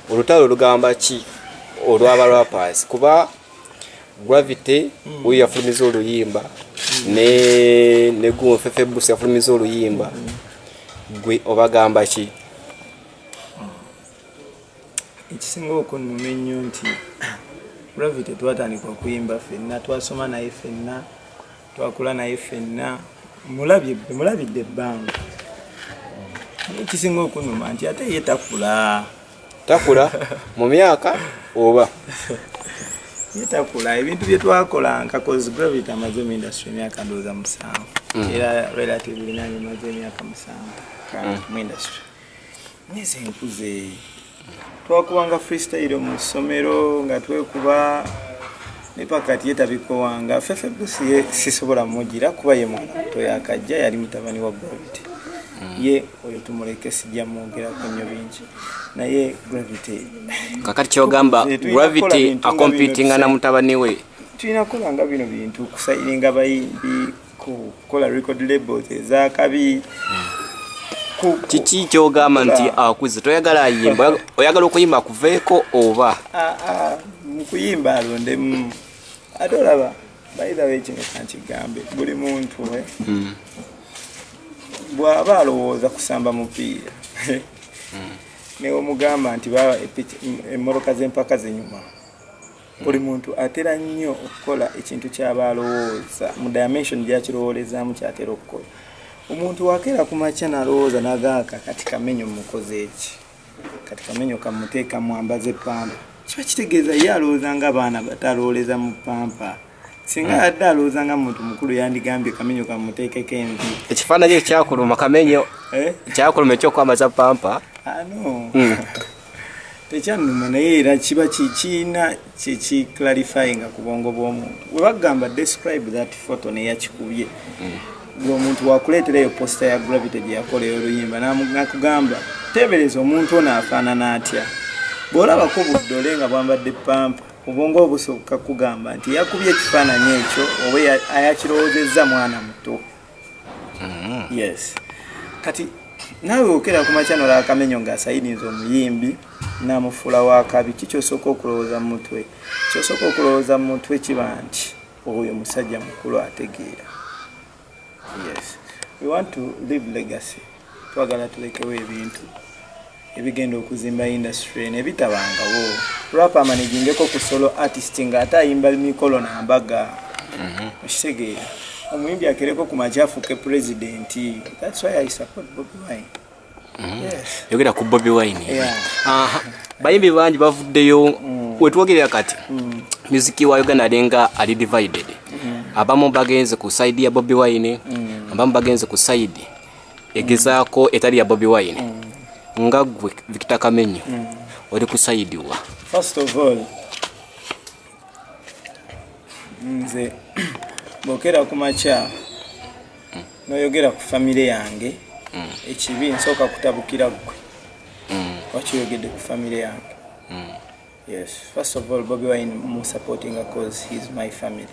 olutalo lugamba ki olwaba rappers kuba Gravity we yafulumiza oluyimba ne Gunfefe Busi yafulumiza oluyimba gwe obagamba ki ekisinga okunnuma ennyo nti Gravity twatandika okuyimba ffenna twasoma naye ffenna twakula naye ffenna mulabidde ebbanga ekisinga okunnuma nti ate ye takula mu myaka oba yetakula ebintu bye twakolanga cause Gravity amaze mu industry emyaka ndowooza 7 era relatively nange maze emyaka 7 mu industry neze nkuze twakubanga freestyle mu ssomero nga twekuba ne pakati yetabikowanga Fefe Busi sisobola mugira kuba ye mwana muto yakajja yali mutabani wa Gravity ye oyo tumuleke sijja mwogera ku nnyo bingi naye Gravity kakati kyogamba Gravity acompetinga na mutabani we tulina kolanga bino bintu kusayiringa bayimbi kukola record labels ezakabi kiki kyogamba nti akuze toyagala ayimba oyagala okuyimba kuveeko oba mukuyimba alondemu ate olaba bayita wekino kankigambe buli muntu bw'aba alowooza kusamba mupiira newe mugamba nti baba emmoloka z'empaka zenyuma buli muntu atera nnyo okukola ekintu ky'aba alowooza mu dimension gy'akirowoolezaamu kyatera okukola omuntu wakeera ku makya n'alowooza n'agaaka kati kamenyo mukoze eki kati kamenyo kamuteeka mwambaze pampa kiba kitegeeza ye alowooza ng'abaana batalowooleza mu pampa singa adde alowooza nga muntu mukulu yandigambye kamenyo kamuteekeko envi ekifaananyi ekyakuluma kamenyo kyakuluma ekyokwambaza pampa ano tekyannuma naye era kiba kikiina kikiclarifyinga ku bwongo bw'omuntu we bagamba describe that photo neyakikubye ng'omuntu wakuleetera eyo posta ya Gravity gye yakola oluyimba nakugamba teebereza omuntu ono afaanana atya bw'olabako buddole nga bwambadde pampa obwongo obusooka kugamba nti yakubye ekifaananyi ekyo oba ayakirowoozezza mwana muto yes kati naawe okera ku makya n'olaba akamenyo ng'asayiniza omuyimbi n'amufuula wakabi kikyosooka okulowooza mu mutwe kyosooka okulowooza mu mutwe kiba nti oyo musajja mukulu ategeera. Yes, we want to leave legacy. Twagala tulekewo ebintu ebigenda okuzimba industry nebitabangawo. Rapa managingeko ku solo artist nga atayimba mikolo na mbaga. Okitegeera. Omuyimbi akereko ku majafu ke president. That's why I support Bobby Wine. Yes. Yogera ku Bobby Wine. Yeah. Bayimbi banji bavuddeyo wetwogerera kati. Muziki wa Uganda alenga ali divided. Abamu bagenze ku side ya Bobby Wine, abamu bagenze ku side egezaako etali ya Bobby Wine. Ngagwe Victor Kamenyo oli ku side wa. First of all, nze bokera ku macha noyogera ku family yange ekibi nsoka kutabukira gwe wakiyogedde ku family yange. Yes, first of all, Bobby Wine more supporting because he's my family.